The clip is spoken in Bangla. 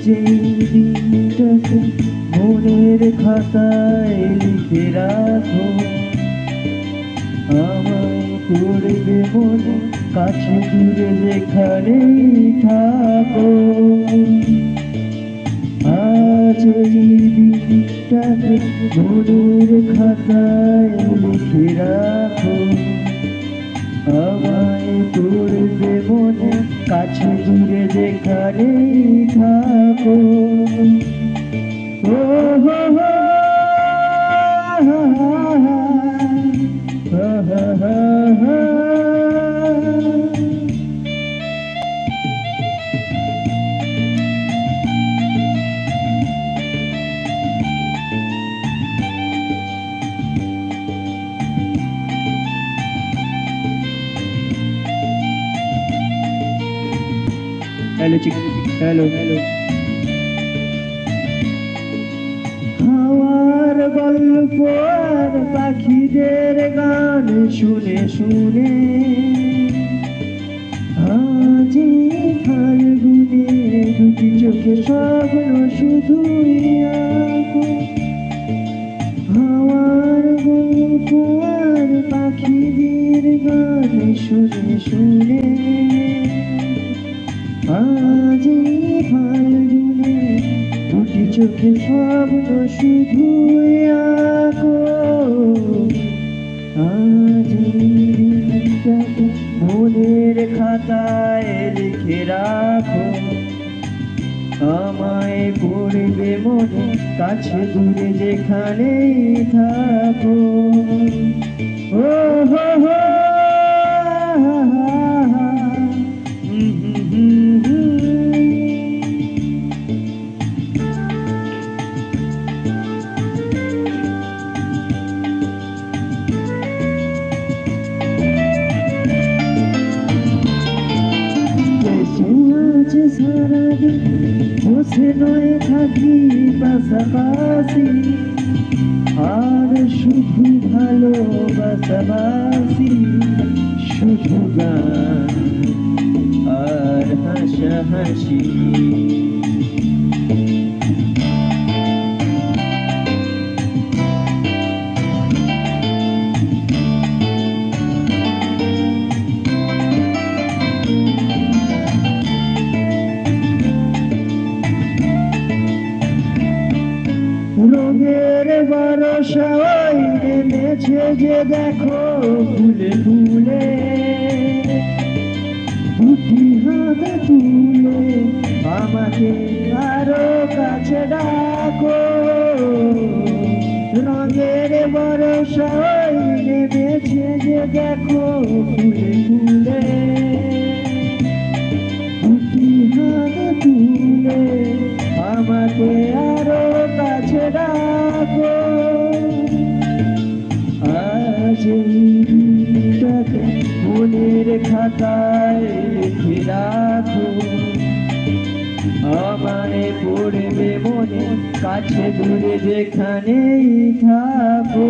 যেই দিনটাকে মনের খাতায় লিখে রাখো, আমায় করবে মনে কাছে দূরে যেখানেই থাকো। আজ এই দিনটাকে মনের খাতায় লিখে রাখো, আমায় করবে মনে কাছে দূরে যেখানেই থাকো। ও হো হো, হা হা হা হা। Hello hello hello. হাওয়ার গল্প আর পাখিদের গান শুনে শুনে আজি ফাল্গুনে দুটি চোখে স্বপ্ন শুধুই আঁকো। হাওয়ার গল্প আর পাখিদের গান শুনে শুনে আজি ফাল্গুনে দুটি চোখে স্বপ্ন শুধুই আঁকো। আজ দিনটাকে মনের খাতায় লিখে রাখো, আমায় পড়বে মনে কাছে দূরে যেখানেই থাকো। ও হো হো, সারাদিন বসে নয় থাকি পাশাপাশি, আর শুধু ভালোবাসাবাসি, শুধু গান আর হাসাহাসি। রঙের বরসায় নেমেছে যে দেখো ফুলে ফুলে, দুটি হাত তুলে আমাকে আরো কাছে ডাকো। রঙের বরসায় নেমেছে যে দেখো ফুলে ফুলে, দুটি হাত তুলে আমাকে আরো কাছে ডাকো। আজ এই দিনটাকে মনের খাতায় লিখে রাখো, আমায় পড়বে মনে কাছে দূরে যেখানেই থাকো।